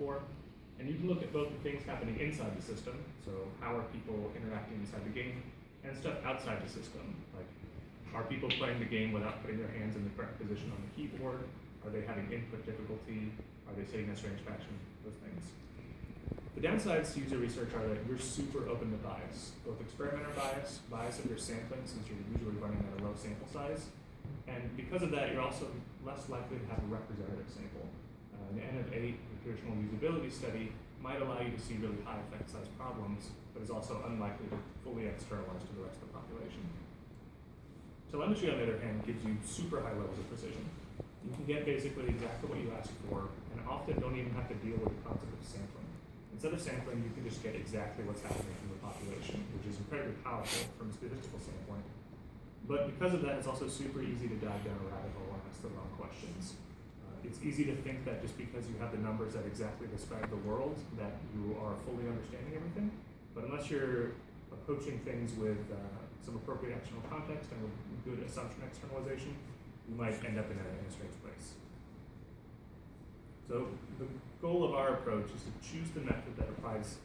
for. And you can look at both the things happening inside the system, so how are people interacting inside the game, and stuff outside the system, like are people playing the game without putting their hands in the correct position on the keyboard? Are they having input difficulty? Are they sitting in a strange fashion? Those things. The downsides to user research are that you're super open to bias, both experimenter bias, bias of your sampling since you're usually running at a low sample size, and because of that, you're also less likely to have a representative sample. An N of 8, a traditional usability study, might allow you to see really high effect size problems, but is also unlikely to fully externalize to the rest of the population. Telemetry, on the other hand, gives you super high levels of precision. You can get basically exactly what you asked for, and often don't even have to deal with the concept of sampling. Instead of sampling, you can just get exactly what's happening from the population, which is incredibly powerful from a statistical standpoint. But because of that, it's also super easy to dive down a rabbit hole and ask the wrong questions. It's easy to think that just because you have the numbers that exactly describe the world, that you are fully understanding everything. But unless you're approaching things with some appropriate external context and with good assumption externalization, you might end up in a strange place. So the goal of our approach is to choose the method that provides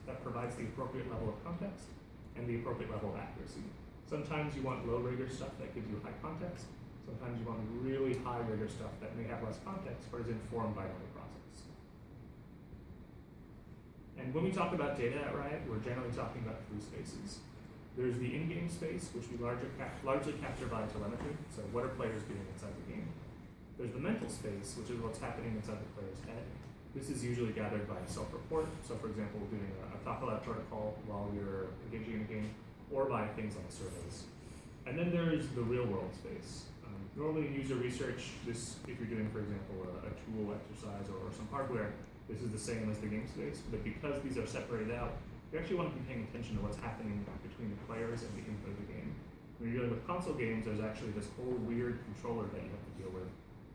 the appropriate level of context and the appropriate level of accuracy. Sometimes you want low rigor stuff that gives you high context. Sometimes you want really high rigor stuff that may have less context, but is informed by another process. And when we talk about data at Riot, we're generally talking about three spaces. There's the in-game space, which we largely capture by telemetry, so what are players doing inside the game. There's the mental space, which is what's happening inside the player's head. This is usually gathered by self-report, so for example, doing a talk-aloud protocol while you're engaging in a game, or by things like surveys. And then there's the real-world space. Normally in user research, if you're doing, for example, a tool exercise or some hardware, this is the same as the game space, but because these are separated out, you actually want to be paying attention to what's happening between the players and the input of the game. When you're dealing with console games, there's actually this whole weird controller that you have to deal with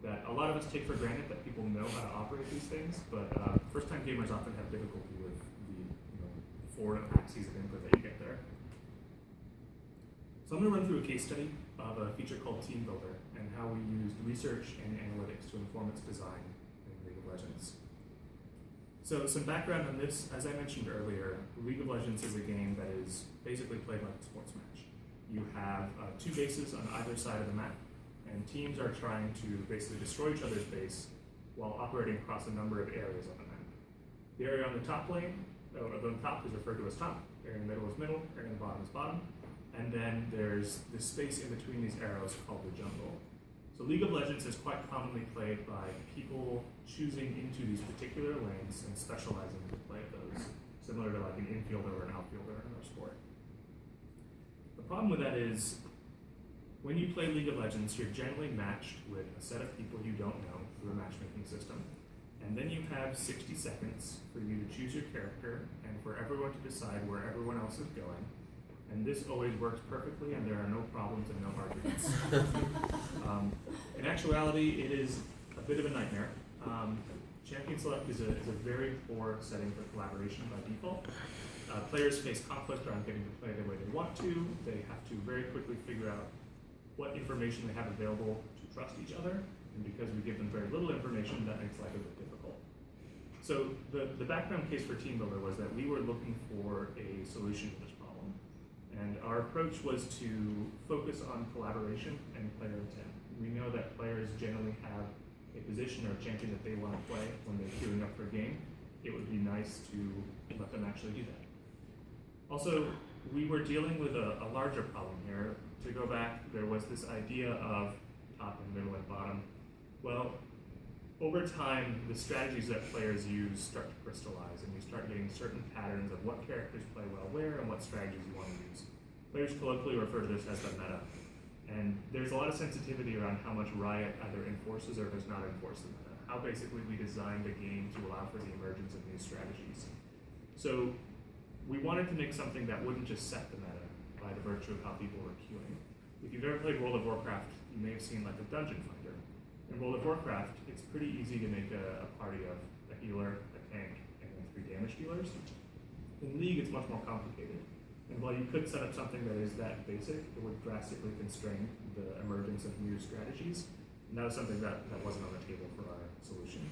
that a lot of us take for granted that people know how to operate these things, but first-time gamers often have difficulty with the 4 axes of input that you get there. So I'm going to run through a case study of a feature called Team Builder and how we used research and analytics to inform its design in League of Legends. So some background on this, as I mentioned earlier, League of Legends is a game that is basically played like a sports match. You have 2 bases on either side of the map, and teams are trying to basically destroy each other's base while operating across a number of areas on the map. The area on the top lane, or the top is referred to as top, area in the middle is middle, area in the bottom is bottom, and then there's this space in between these arrows called the jungle. So League of Legends is quite commonly played by people choosing into these particular lanes and specializing to play those, similar to like an infielder or an outfielder in our sport. The problem with that is, when you play League of Legends, you're generally matched with a set of people you don't know through a matchmaking system, and then you have 60 seconds for you to choose your character and for everyone to decide where everyone else is going. And this always works perfectly, and there are no problems and no arguments. In actuality, it is a bit of a nightmare. Champion select is a very poor setting for collaboration by default. Players face conflict around getting to play the way they want to. They have to very quickly figure out what information they have available to trust each other. And because we give them very little information, that makes life a bit difficult. So the background case for Team Builder was that we were looking for a solution to this problem. And our approach was to focus on collaboration and player intent. We know that players generally have a position or a champion that they want to play when they're queuing up for a game. It would be nice to let them actually do that. Also, we were dealing with a larger problem here. To go back, there was this idea of top and middle and bottom. Well, over time, the strategies that players use start to crystallize, and you start getting certain patterns of what characters play well where and what strategies you want to use. Players colloquially refer to this as the meta. And there's a lot of sensitivity around how much Riot either enforces or does not enforce the meta. How basically we designed the game to allow for the emergence of new strategies. So we wanted to make something that wouldn't just set the meta by the virtue of how people were queuing. If you've ever played World of Warcraft, you may have seen like a dungeon finder. In World of Warcraft, it's pretty easy to make a party of a healer, a tank, and then 3 damage dealers. In League, it's much more complicated. And while you could set up something that is that basic, it would drastically constrain the emergence of new strategies. And that was something that wasn't on the table for our solution.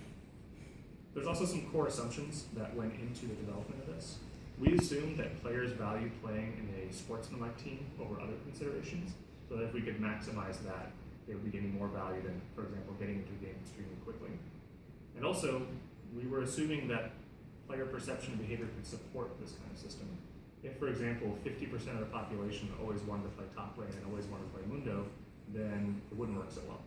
There's also some core assumptions that went into the development of this. We assumed that players value playing in a sportsmanlike team over other considerations, so that if we could maximize that, they would be getting more value than, for example, getting into a game extremely quickly. And also, we were assuming that player perception and behavior could support this kind of system. If, for example, 50% of the population always wanted to play top lane and always wanted to play Mundo, then it wouldn't work so well.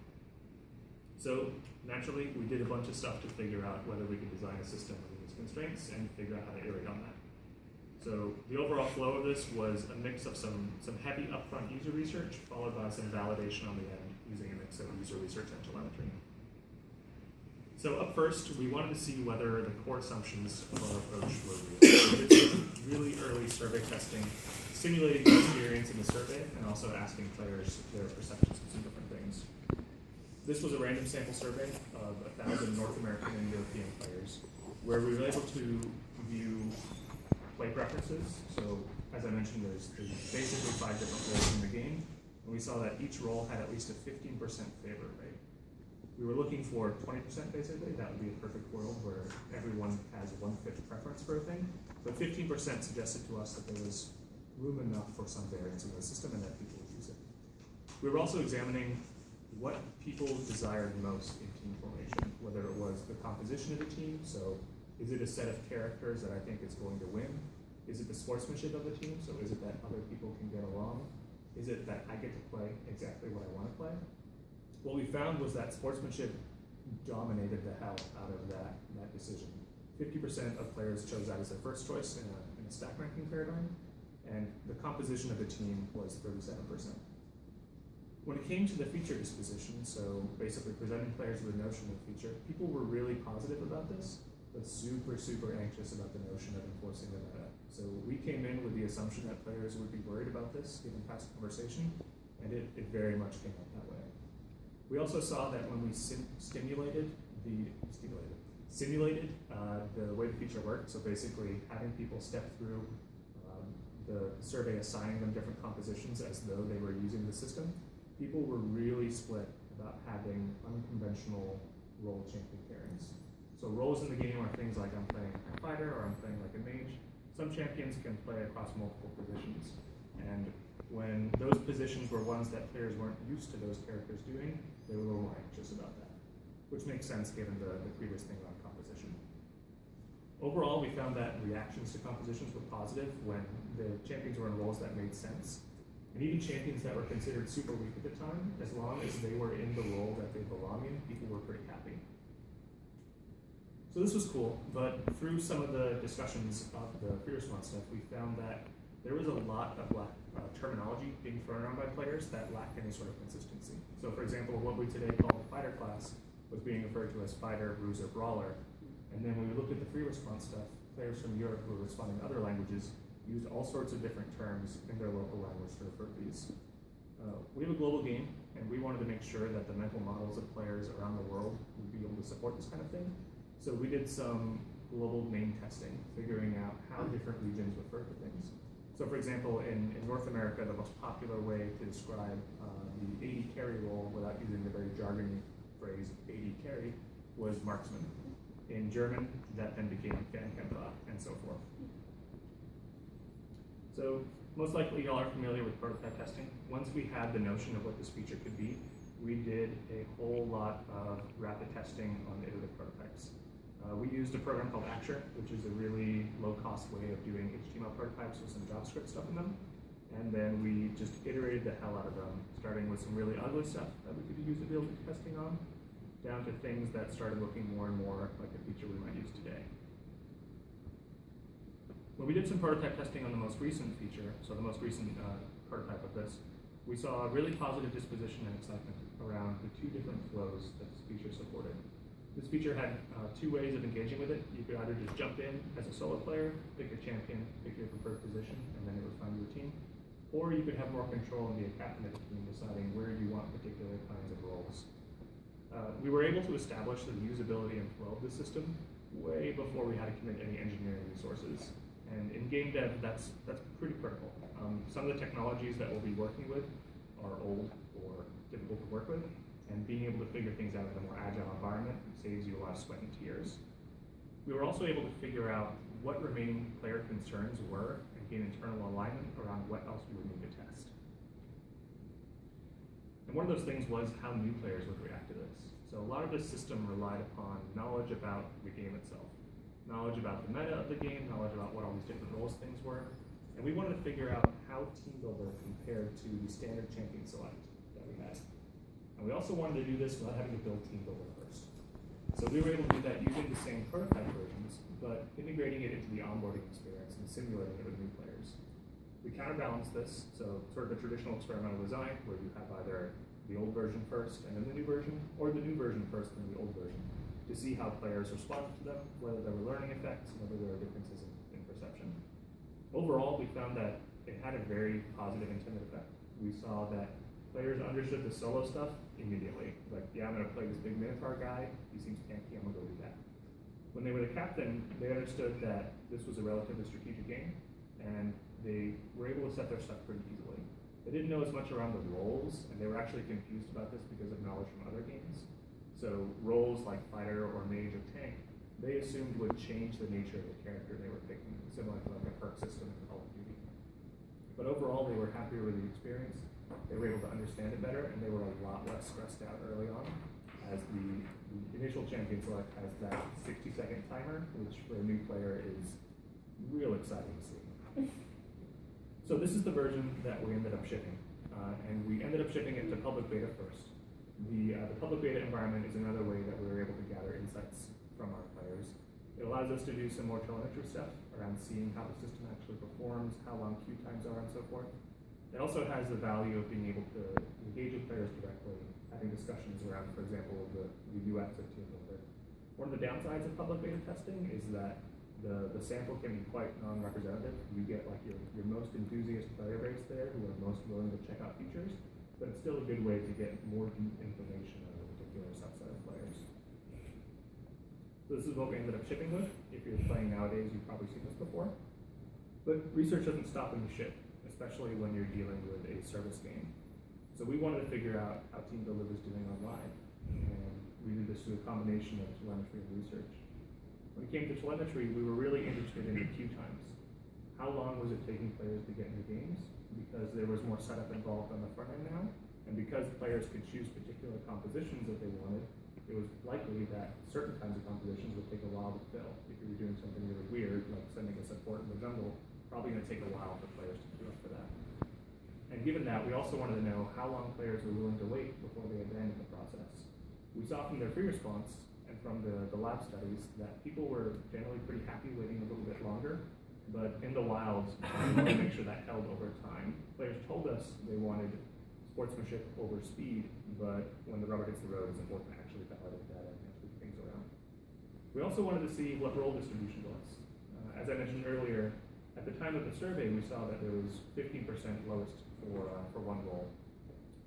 So naturally, we did a bunch of stuff to figure out whether we could design a system with these constraints and figure out how to iterate on that. So the overall flow of this was a mix of some heavy upfront user research, followed by some validation on the end using a mix of user research and telemetry. So up first, we wanted to see whether the core assumptions of our approach were real. So we did some really early survey testing, simulating the experience in the survey, and also asking players their perceptions of some different things. This was a random sample survey of 1,000 North American and European players, where we were able to view play preferences. So as I mentioned, there's basically 5 different roles in the game, and we saw that each role had at least a 15% favor rate. We were looking for 20% basically. That would be a perfect world where everyone has 1/5 preference for a thing. But 15% suggested to us that there was room enough for some variance in the system and that people would use it. We were also examining what people desired most in team formation, whether it was the composition of the team, so is it a set of characters that I think is going to win? Is it the sportsmanship of the team, so is it that other people can get along? Is it that I get to play exactly what I want to play? What we found was that sportsmanship dominated the hell out of that decision. 50% of players chose that as their first choice in a stack ranking paradigm, and the composition of the team was 37%. When it came to the feature disposition, so basically presenting players with a notion of feature, people were really positive about this, but super, super anxious about the notion of enforcing the meta. So we came in with the assumption that players would be worried about this given past conversation, and it very much came out that way. We also saw that when we simulated the way the feature worked, so basically having people step through the survey assigning them different compositions as though they were using the system, people were really split about having unconventional role champion pairings. So roles in the game are things like I'm playing a fighter or I'm playing like a mage. Some champions can play across multiple positions, and when those positions were ones that players weren't used to those characters doing, they were a little more anxious about that, which makes sense given the previous thing about composition. Overall, we found that reactions to compositions were positive when the champions were in roles that made sense, and even champions that were considered super weak at the time, as long as they were in the role that they belong in, people were pretty happy. So this was cool, but through some of the discussions of the free response stuff, we found that there was a lot of terminology being thrown around by players that lacked any sort of consistency. So for example, what we today call the fighter class was being referred to as fighter, bruiser, brawler. And then when we looked at the free response stuff, players from Europe who were responding to other languages used all sorts of different terms in their local language to refer to these. We have a global game, and we wanted to make sure that the mental models of players around the world would be able to support this kind of thing. So we did some global name testing, figuring out how different regions refer to things. So for example, in North America, the most popular way to describe the AD carry role without using the very jargony phrase AD carry was marksman. In German, that then became Fernkämpfer, and so forth. So most likely y'all are familiar with prototype testing. Once we had the notion of what this feature could be, we did a whole lot of rapid testing on iterative prototypes. We used a program called Acture, which is a really low-cost way of doing HTML prototypes with some JavaScript stuff in them. And then we just iterated the hell out of them, starting with some really ugly stuff that we could use ability testing on, down to things that started looking more and more like a feature we might use today. When we did some prototype testing on the most recent feature, so the most recent prototype of this, we saw a really positive disposition and excitement around the 2 different flows that this feature supported. This feature had 2 ways of engaging with it. You could either just jump in as a solo player, pick your champion, pick your preferred position, and then it would find your team. Or you could have more control and be a captain of the team, deciding where you want particular kinds of roles. We were able to establish the usability and flow of the system way before we had to commit any engineering resources. And in game dev, that's pretty critical. Some of the technologies that we'll be working with are old or difficult to work with, and being able to figure things out in a more agile environment saves you a lot of sweat and tears. We were also able to figure out what remaining player concerns were and gain internal alignment around what else we would need to test. And one of those things was how new players would react to this. So a lot of this system relied upon knowledge about the game itself, knowledge about the meta of the game, knowledge about what all these different roles things were, and we wanted to figure out how Team Builder compared to the standard champion select that we had. And we also wanted to do this without having to build Team Builder first. So we were able to do that using the same prototype versions, but integrating it into the onboarding experience and simulating it with new players. We counterbalanced this, so sort of a traditional experimental design where you have either the old version first and then the new version, or the new version first and then the old version, to see how players responded to them, whether there were learning effects, and whether there were differences in perception. Overall, we found that it had a very positive intended effect. We saw that players understood the solo stuff immediately. Like, yeah, I'm gonna play this big Minotaur guy, he seems tanky, I'm gonna go do that. When they were the captain, they understood that this was a relatively strategic game, and they were able to set their stuff pretty easily. They didn't know as much around the roles, and they were actually confused about this because of knowledge from other games. So roles like fighter or mage or tank, they assumed would change the nature of the character they were picking, similar to like a perk system in Call of Duty. But overall, they were happier with the experience. They were able to understand it better, and they were a lot less stressed out early on, as the initial champion select has that 60-second timer, which for a new player is real exciting to see. So this is the version that we ended up shipping, and we ended up shipping it to public beta first. The public beta environment is another way that we were able to gather insights from our players. It allows us to do some more telemetry stuff around seeing how the system actually performs, how long queue times are, and so forth. It also has the value of being able to engage with players directly, having discussions around, for example, the UX of Team Builder. One of the downsides of public beta testing is that the sample can be quite non-representative. You get like your most enthusiast player base there who are most willing to check out features, but it's still a good way to get more deep information on a particular subset of players. So this is what we ended up shipping with. If you're playing nowadays, you've probably seen this before. But research doesn't stop when you ship, especially when you're dealing with a service game. So we wanted to figure out how Team Builder was doing online, and we did this through a combination of telemetry and research. When it came to telemetry, we were really interested in the queue times. How long was it taking players to get into games? Because there was more setup involved on the front end now, and because players could choose particular compositions that they wanted, it was likely that certain kinds of compositions would take a while to fill. If you were doing something really weird, like sending a support in the jungle, probably gonna take a while for players to queue up for that. And given that, we also wanted to know how long players were willing to wait before they abandoned the process. We saw from their free response and from the lab studies that people were generally pretty happy waiting a little bit longer, but in the wild, we wanted to make sure that held over time. Players told us they wanted sportsmanship over speed, but when the rubber hits the road, it's important to actually validate that and move things around. We also wanted to see what role distribution was. As I mentioned earlier, at the time of the survey, we saw that there was 15% lowest for one role.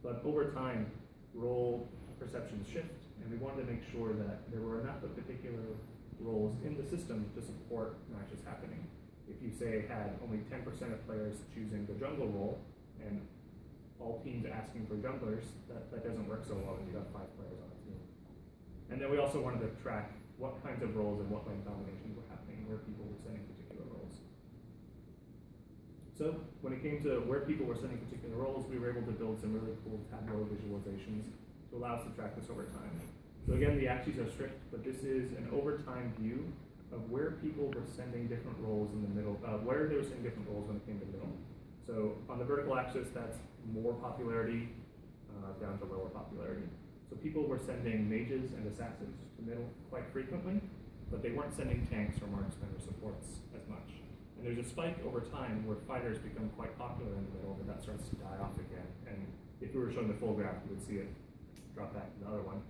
But over time, role perceptions shift, and we wanted to make sure that there were enough of particular roles in the system to support matches happening. If you say had only 10% of players choosing the jungle role, and all teams asking for junglers, that doesn't work so well when you have 5 players on a team. And then we also wanted to track what kinds of roles and what lane combinations were happening, where people were sending particular roles. So when it came to where people were sending particular roles, we were able to build some really cool Tableau visualizations to allow us to track this over time. So again, the axes are strict, but this is an over time view of where people were sending different roles in the middle, where they were sending different roles when it came to middle. So on the vertical axis, that's more popularity down to lower popularity. So people were sending mages and assassins to middle quite frequently, but they weren't sending tanks or marksmen or supports as much. And there's a spike over time where fighters become quite popular in the middle, but that starts to die off again. And if we were showing the full graph, you would see it drop back to the other one.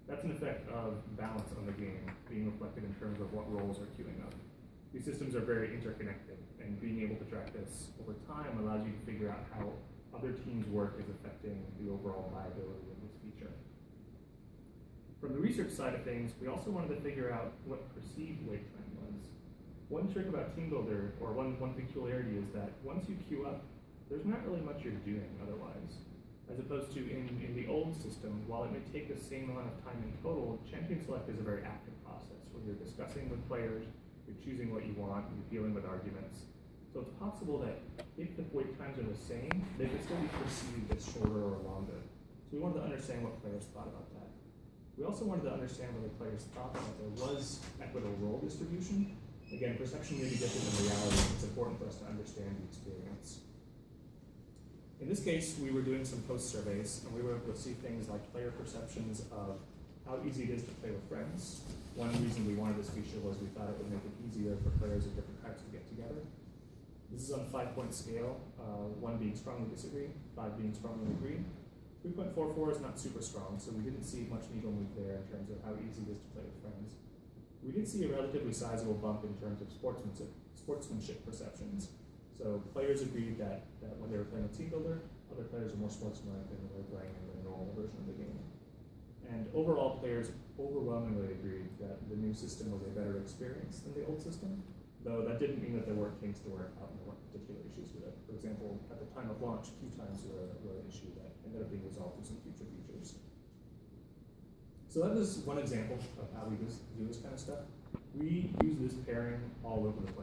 That's an effect of balance on the game being reflected in terms of what roles are queuing up. These systems are very interconnected, and being able to track this over time allows you to figure out how other teams' work is affecting the overall viability of this feature. From the research side of things, we also wanted to figure out what perceived wait time was. One trick about Team Builder, or one peculiarity, is that once you queue up, there's not really much you're doing otherwise. As opposed to in the old system, while it may take the same amount of time in total, champion select is a very active process where you're discussing discussing with players, you're choosing what you want, you're dealing with arguments. So it's possible that if the wait times are the same, they could still be perceived as shorter or longer. So we wanted to understand what players thought about that. We also wanted to understand whether players thought that there was equitable role distribution. Again, perception may be different than reality, and it's important for us to understand the experience. In this case, we were doing some post surveys, and we were able to see things like player perceptions of how easy it is to play with friends. One reason we wanted this feature was we thought it would make it easier for players of different types to get together. This is on a 5-point scale, 1 being strongly disagree, 5 being strongly agree. 3.44 is not super strong, so we didn't see much needle move there in terms of how easy it is to play with friends. We did see a relatively sizable bump in terms of sportsmanship perceptions. So players agreed that when they were playing a team builder, other players were more sportsmanlike than when they were playing in the normal version of the game. And overall, players overwhelmingly agreed that the new system was a better experience than the old system, though that didn't mean that there weren't things to work out and there weren't particular issues with it. For example, at the time of launch, queue times were an issue that ended up being resolved through some future features. So that was one example of how we do this kind of stuff. We use this pairing all over the place.